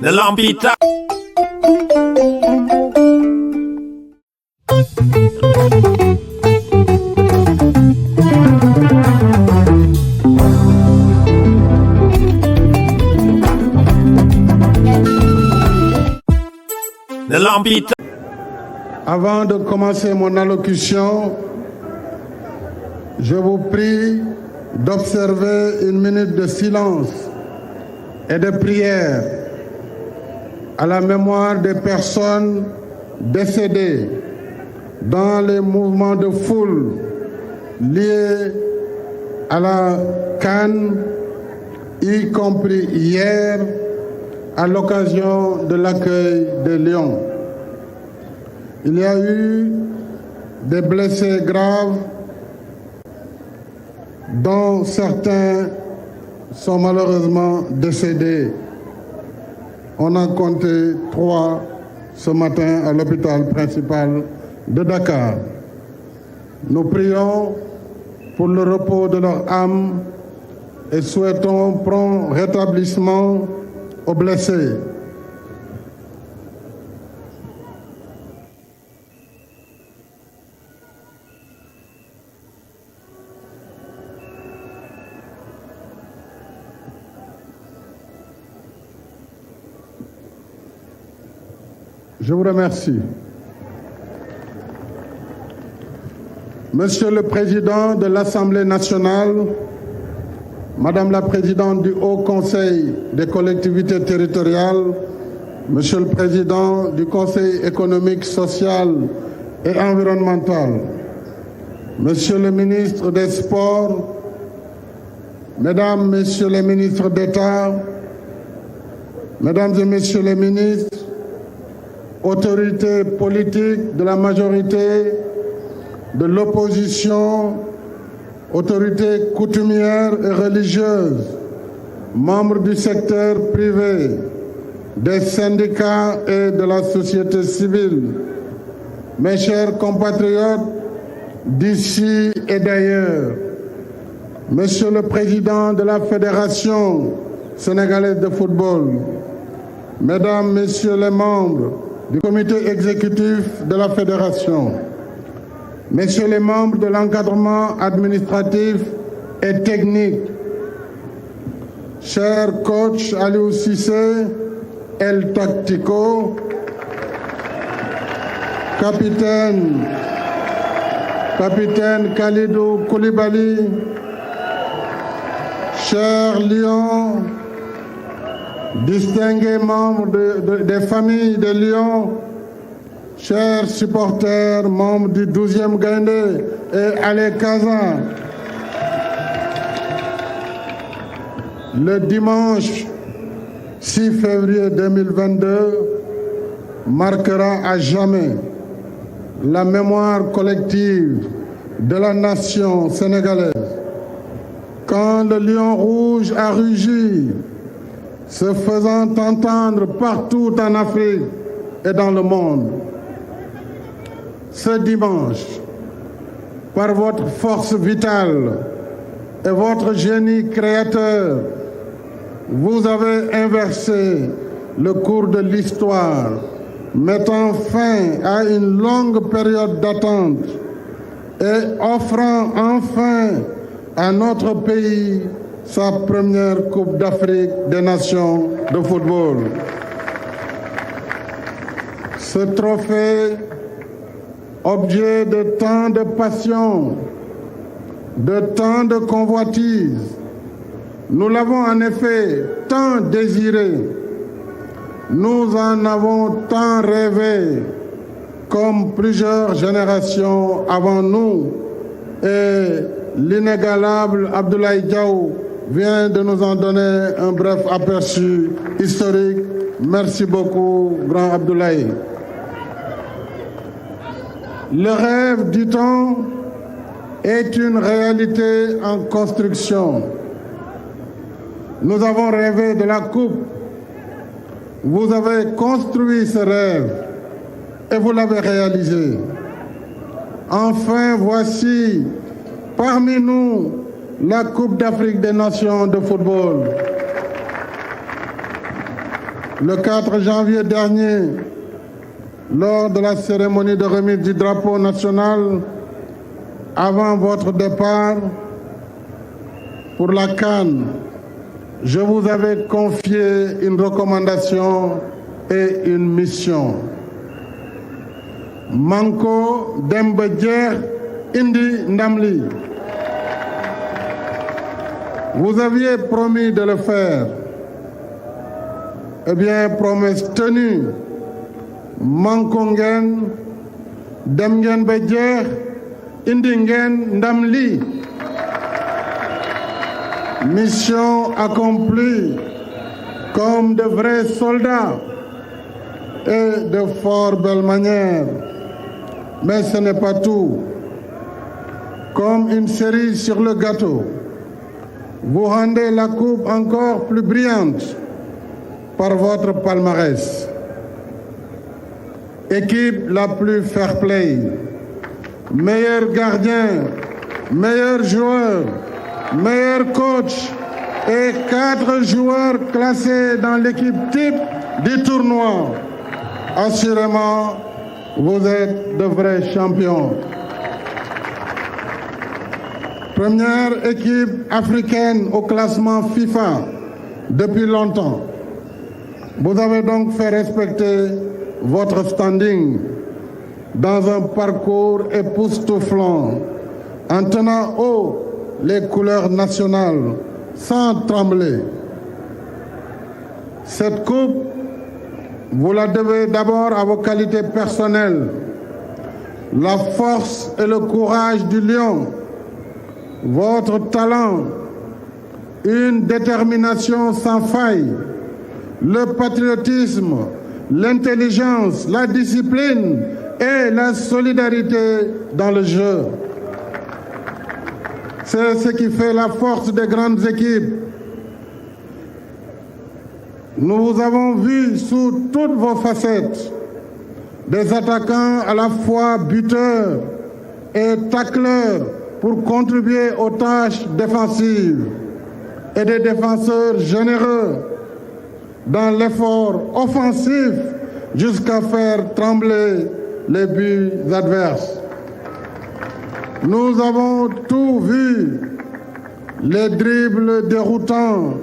de Lampita. De Lampita. Avant de commencer mon allocution, je vous prie d'observer une minute de silence et de prière à la mémoire des personnes décédées dans les mouvements de foule liés à la CAN, y compris hier à l'occasion de l'accueil des Lions. Il y a eu des blessés graves, dont certains sont malheureusement décédés. On a compté 3 ce matin à l'hôpital principal de Dakar. Nous prions pour le repos de leur âme et souhaitons prompt rétablissement aux blessés. Je vous remercie. Monsieur le Président de l'Assemblée nationale, Madame la Présidente du Haut Conseil des collectivités territoriales, Monsieur le Président du Conseil économique, social et environnemental, Monsieur le Ministre des Sports, Mesdames, Messieurs les ministres d'État, Mesdames et Messieurs les ministres, autorités politiques de la majorité, de l'opposition, autorités coutumières et religieuses, membres du secteur privé, des syndicats et de la société civile, mes chers compatriotes d'ici et d'ailleurs, Monsieur le Président de la Fédération sénégalaise de football, Mesdames, Messieurs les membres du comité exécutif de la Fédération, Messieurs les membres de l'encadrement administratif et technique, chers coachs Aliou Cissé, El Tactico, capitaine Khalidou Koulibaly, chers Lions, distingués membres des familles de Lyon, chers supporters, membres du 12e Gaïndé et Allez Casa, le dimanche 6 février 2022 marquera à jamais la mémoire collective de la nation sénégalaise. Quand le lion rouge a rugi, se faisant entendre partout en Afrique et dans le monde. Ce dimanche, par votre force vitale et votre génie créateur, vous avez inversé le cours de l'histoire, mettant fin à une longue période d'attente et offrant enfin à notre pays sa première Coupe d'Afrique des Nations de football. Ce trophée, objet de tant de passion, de tant de convoitise, nous l'avons en effet tant désiré, nous en avons tant rêvé, comme plusieurs générations avant nous, et l'inégalable Abdoulaye Diaw vient de nous en donner un bref aperçu historique. Merci beaucoup, grand Abdoulaye. Le rêve, dit-on, est une réalité en construction. Nous avons rêvé de la coupe. Vous avez construit ce rêve et vous l'avez réalisé. Enfin, voici parmi nous la Coupe d'Afrique des Nations de football. le 4 janvier dernier, lors de la cérémonie de remise du drapeau national, avant votre départ pour la CAN, je vous avais confié une recommandation et une mission. Manko Demba Jeex indi ndamli. Vous aviez promis de le faire. Eh bien, promesse tenue. Manko ngeen, dem ngeen ba jeex, indi ngeen ndam li. Mission accomplie comme de vrais soldats et de fort belle manière. Mais ce n'est pas tout. Comme une cerise sur le gâteau, vous rendez la coupe encore plus brillante par votre palmarès. Équipe la plus fair-play, meilleur gardien, meilleur joueur, meilleur coach et 4 joueurs classés dans l'équipe type du tournoi. Assurément, vous êtes de vrais champions. Première équipe africaine au classement FIFA depuis longtemps. Vous avez donc fait respecter votre standing dans un parcours époustouflant en tenant haut les couleurs nationales sans trembler. Cette coupe, vous la devez d'abord à vos qualités personnelles, la force et le courage du lion, votre talent, une détermination sans faille, le patriotisme, l'intelligence, la discipline et la solidarité dans le jeu. C'est ce qui fait la force des grandes équipes. Nous vous avons vu sous toutes vos facettes, des attaquants à la fois buteurs et tacleurs pour contribuer aux tâches défensives et des défenseurs généreux dans l'effort offensif jusqu'à faire trembler les buts adverses. Nous avons tout vu, les dribbles déroutants,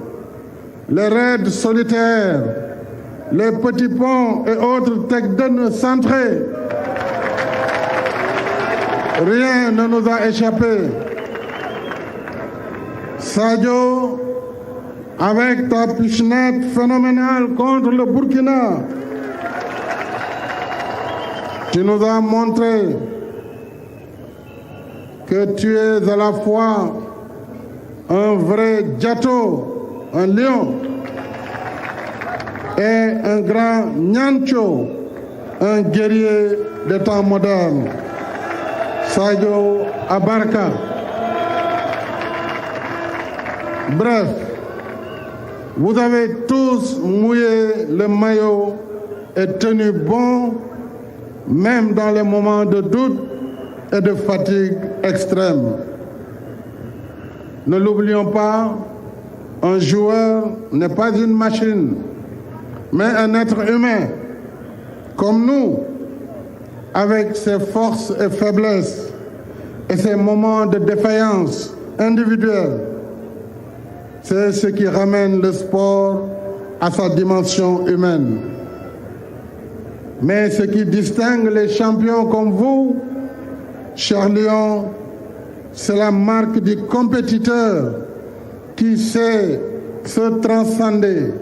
les raids solitaires, les petits ponts et autres takedowns centrés. Rien ne nous a échappé. Sadio, avec ta pichenette phénoménale contre le Burkina, tu nous as montré que tu es à la fois un vrai Djato, un lion, et un grand Nyancho, un guerrier des temps modernes. Sadio Abarka. Bref, vous avez tous mouillé le maillot et tenu bon, même dans les moments de doute et de fatigue extrême. Ne l'oublions pas, un joueur n'est pas une machine, mais un être humain, comme nous, avec ses forces et faiblesses et ses moments de défaillance individuelle. C'est ce qui ramène le sport à sa dimension humaine. Mais ce qui distingue les champions comme vous, cher Lion, c'est la marque du compétiteur qui sait se transcender,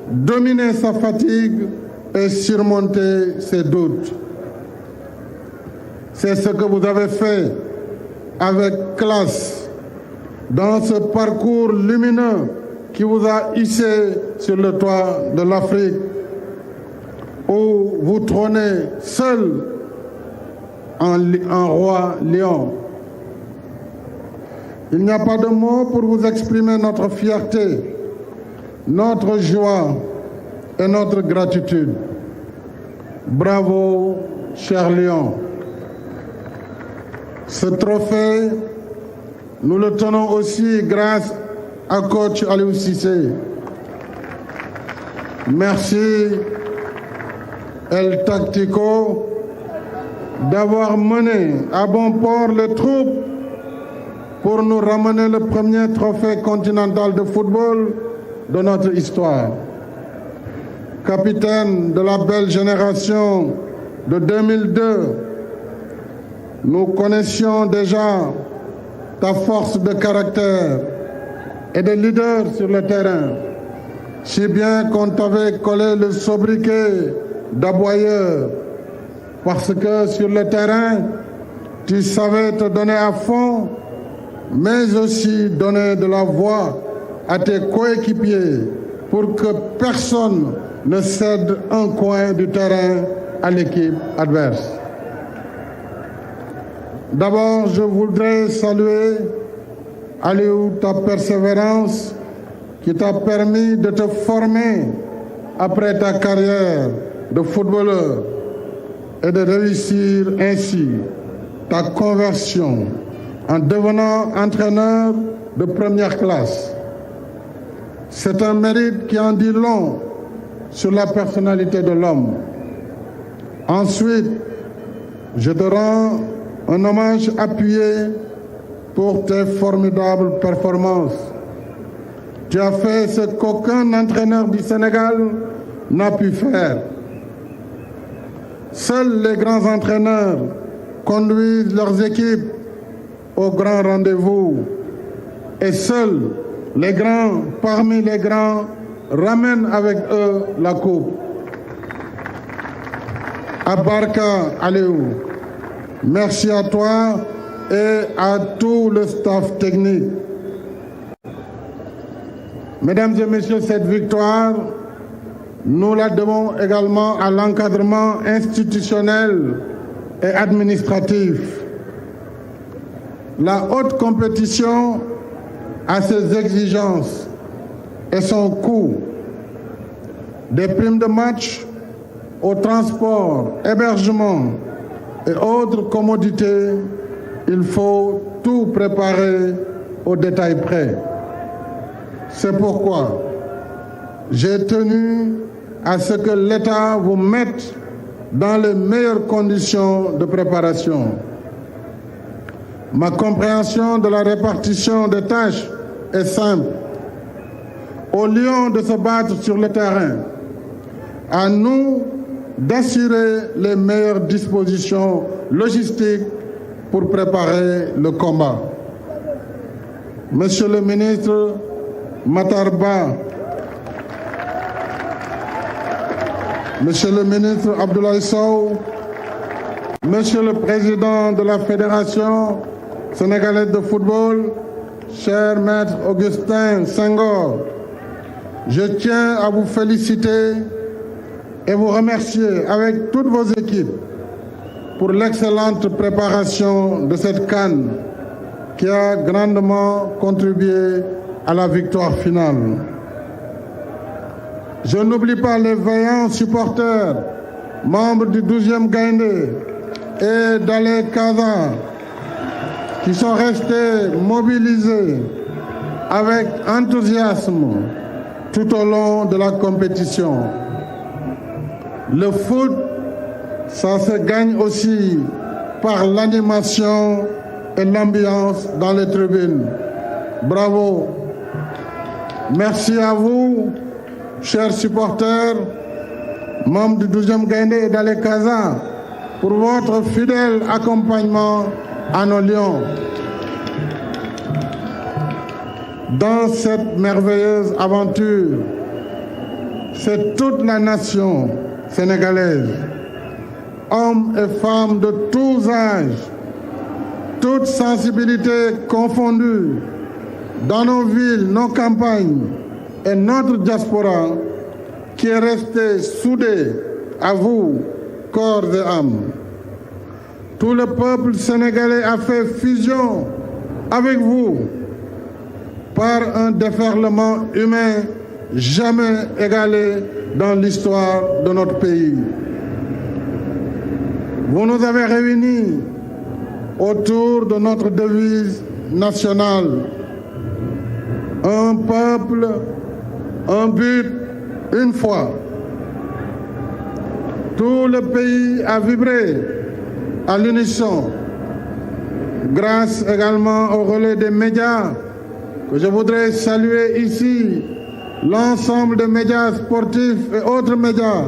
dominer sa fatigue et surmonter ses doutes. C'est ce que vous avez fait avec classe dans ce parcours lumineux qui vous a hissé sur le toit de l'Afrique, où vous trônez seul en roi lion. Il n'y a pas de mots pour vous exprimer notre fierté, notre joie et notre gratitude. Bravo, cher lion. Ce trophée, nous le tenons aussi grâce à coach Aliou Cissé. Merci, El Tactico, d'avoir mené à bon port les troupes pour nous ramener le premier trophée continental de football de notre histoire. Capitaine de la belle génération de 2002, nous connaissions déjà ta force de caractère et de leader sur le terrain, si bien qu'on t'avait collé le sobriquet d'aboyeur, parce que sur le terrain, tu savais te donner à fond, mais aussi donner de la voix à tes coéquipiers pour que personne ne cède un coin du terrain à l'équipe adverse. D'abord, je voudrais saluer, Aliou, ta persévérance qui t'a permis de te former après ta carrière de footballeur et de réussir ainsi ta conversion en devenant entraîneur de première classe. C'est un mérite qui en dit long sur la personnalité de l'homme. Ensuite, je te rends un hommage appuyé pour tes formidables performances. Tu as fait ce qu'aucun entraîneur du Sénégal n'a pu faire. Seuls les grands entraîneurs conduisent leurs équipes au grand rendez-vous et seuls les grands parmi les grands ramènent avec eux la coupe. Abarka Aliou, merci à toi et à tout le staff technique. Mesdames et messieurs, cette victoire, nous la devons également à l'encadrement institutionnel et administratif. La haute compétition a ses exigences et son coût. Des primes de match au transport, hébergement et autres commodités, il faut tout préparer au détail près. C'est pourquoi j'ai tenu à ce que l'État vous mette dans les meilleures conditions de préparation. Ma compréhension de la répartition des tâches est simple. Au lieu de se battre sur le terrain, à nous d'assurer les meilleures dispositions logistiques pour préparer le combat. Monsieur le ministre Matar Ba, Monsieur le ministre Abdoulaye Sow, Monsieur le président de la Fédération sénégalaise de football, cher maître Augustin Senghor, je tiens à vous féliciter et vous remercier avec toutes vos équipes pour l'excellente préparation de cette CAN qui a grandement contribué à la victoire finale. Je n'oublie pas les vaillants supporters, membres du 12e Gaïndé et d'Alé Kaza, qui sont restés mobilisés avec enthousiasme tout au long de la compétition. Le foot, ça se gagne aussi par l'animation et l'ambiance dans les tribunes. Bravo. Merci à vous, chers supporters, membres du 12e Gaïndé et d'Alé Kaza, pour votre fidèle accompagnement à nos Lions. Dans cette merveilleuse aventure, c'est toute la nation sénégalaise, hommes et femmes de tous âges, toutes sensibilités confondues, dans nos villes, nos campagnes et notre diaspora, qui est restée soudée à vous, corps et âme. Tout le peuple sénégalais a fait fusion avec vous par un déferlement humain jamais égalé dans l'histoire de notre pays. Vous nous avez réunis autour de notre devise nationale. Un peuple, un but, Une fois, tout le pays a vibré à l'unisson, grâce également au relais des médias, que je voudrais saluer ici, l'ensemble des médias sportifs et autres médias,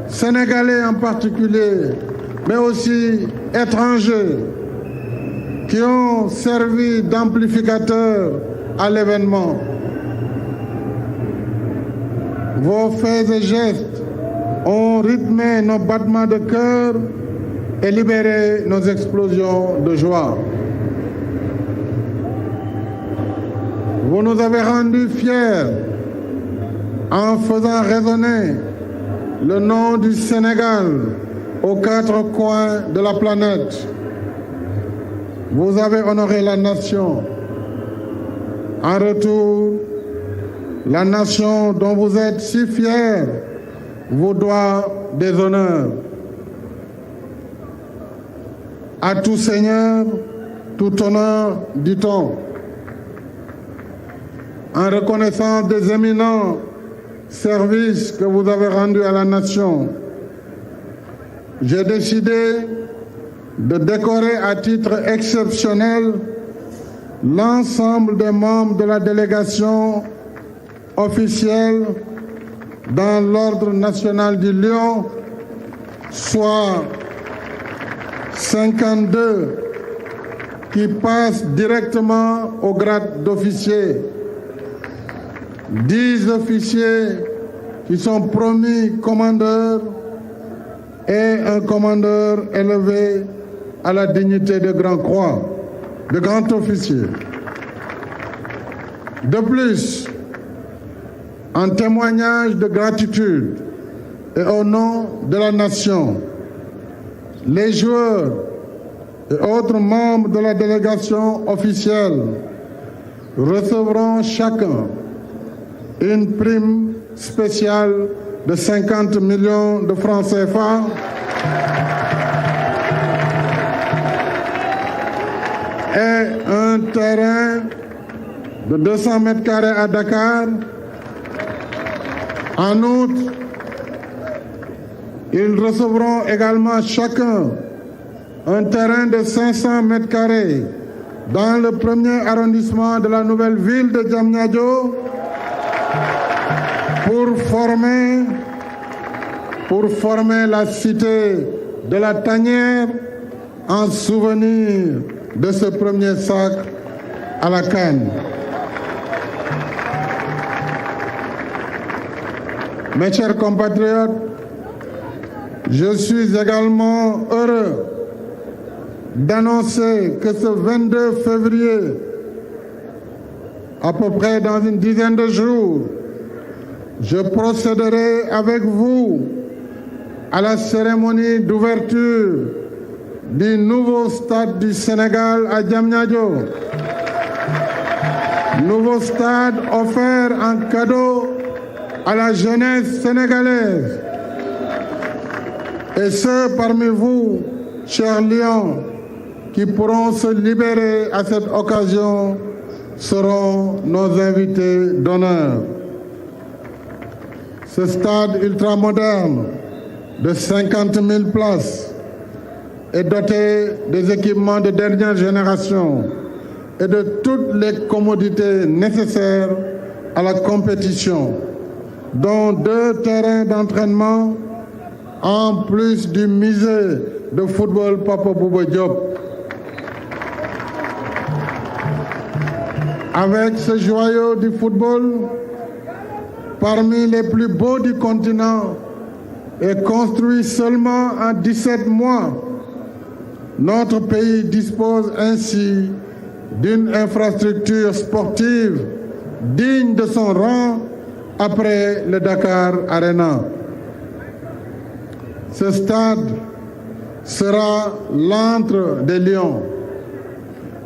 sénégalais en particulier, mais aussi étrangers, qui ont servi d'amplificateurs à l'événement. Vos faits et gestes ont rythmé nos battements de cœur et libéré nos explosions de joie. Vous nous avez rendus fiers en faisant résonner le nom du Sénégal aux quatre coins de la planète. Vous avez honoré la nation. En retour, la nation dont vous êtes si fiers vous doit des honneurs. À tout seigneur, tout honneur, dit-on. En reconnaissance des éminents services que vous avez rendus à la nation, j'ai décidé de décorer à titre exceptionnel l'ensemble des membres de la délégation officielle dans l'Ordre national du Lion, soit 52 qui passent directement au grade d'officier, 10 officiers qui sont promis commandeurs et un commandeur élevé à la dignité de grand croix, de grand officier. De plus, en témoignage de gratitude et au nom de la nation, les joueurs et autres membres de la délégation officielle recevront chacun une prime spéciale de 50 millions de francs CFA et un terrain de 200 mètres carrés à Dakar. En outre, ils recevront également chacun un terrain de 500 mètres carrés dans le premier arrondissement de la nouvelle ville de Diamniadio pour former la cité de la Tanière en souvenir de ce premier sacre à la CAN. Mes chers compatriotes, je suis également heureux d'annoncer que ce 22 février, à peu près dans une dizaine de jours, je procéderai avec vous à la cérémonie d'ouverture du nouveau stade du Sénégal à Diamniadio. Nouveau stade offert en cadeau à la jeunesse sénégalaise. Et ceux parmi vous, chers lions, qui pourront se libérer à cette occasion seront nos invités d'honneur. Ce stade ultramoderne de 50 000 places est doté des équipements de dernière génération et de toutes les commodités nécessaires à la compétition, dont 2 terrains d'entraînement, en plus du musée de football Papa Bouba Diop. Avec ce joyau du football, parmi les plus beaux du continent et construit seulement en 17 mois, notre pays dispose ainsi d'une infrastructure sportive digne de son rang après le Dakar Arena. Ce stade sera l'antre des Lions.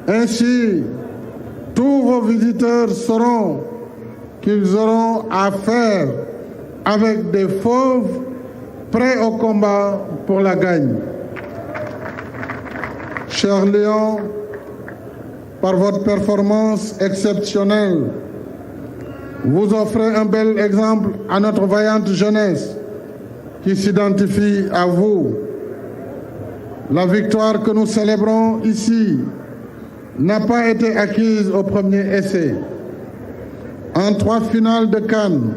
Ainsi, tous vos visiteurs sauront qu'ils auront à faire avec des fauves prêts au combat pour la gagne. Chers Lions, par votre performance exceptionnelle, Vous offrez un bel exemple à notre vaillante jeunesse qui s'identifie à vous. La victoire que nous célébrons ici n'a pas été acquise au premier essai. En 3 finales de Cannes,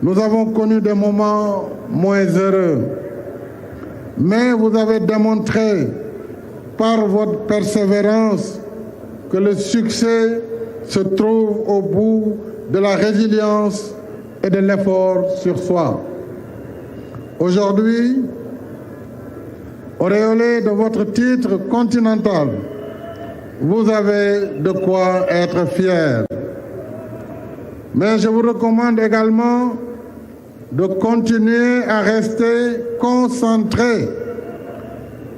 nous avons connu des moments moins heureux. Mais vous avez démontré par votre persévérance que le succès se trouve au bout de la résilience et de l'effort sur soi. Aujourd'hui, auréolé de votre titre continental, vous avez de quoi être fier. Mais je vous recommande également de continuer à rester concentré,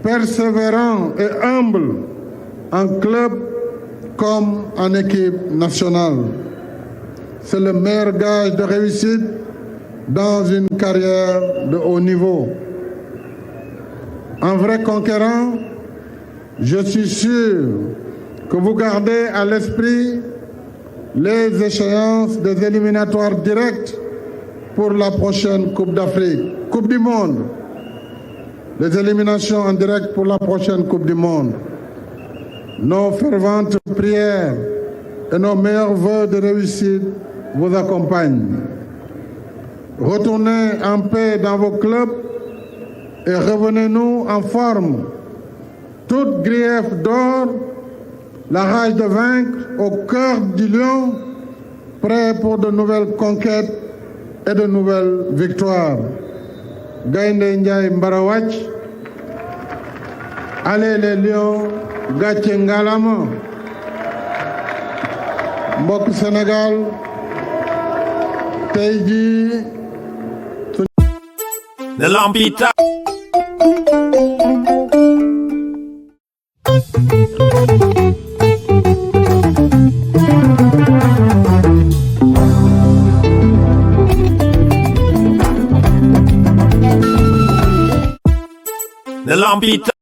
persévérant et humble en club comme en équipe nationale. C'est le meilleur gage de réussite dans une carrière de haut niveau. En vrai conquérant, je suis sûr que vous gardez à l'esprit les échéances des éliminatoires directs pour la prochaine Coupe d'Afrique, Coupe du Monde. Les éliminations en direct pour la prochaine Coupe du Monde. Nos ferventes prières et nos meilleurs vœux de réussite vous accompagnent. Retournez en paix dans vos clubs et revenez-nous en forme. Toute grief d'or, la rage de vaincre au cœur du lion, prêt pour de nouvelles conquêtes et de nouvelles victoires. Gaynde Ndiaye Mbarawach, allez les lions, gàcce ngalama. Mbokk Sénégal, tey jii de l'Ampita. De l'Ampita.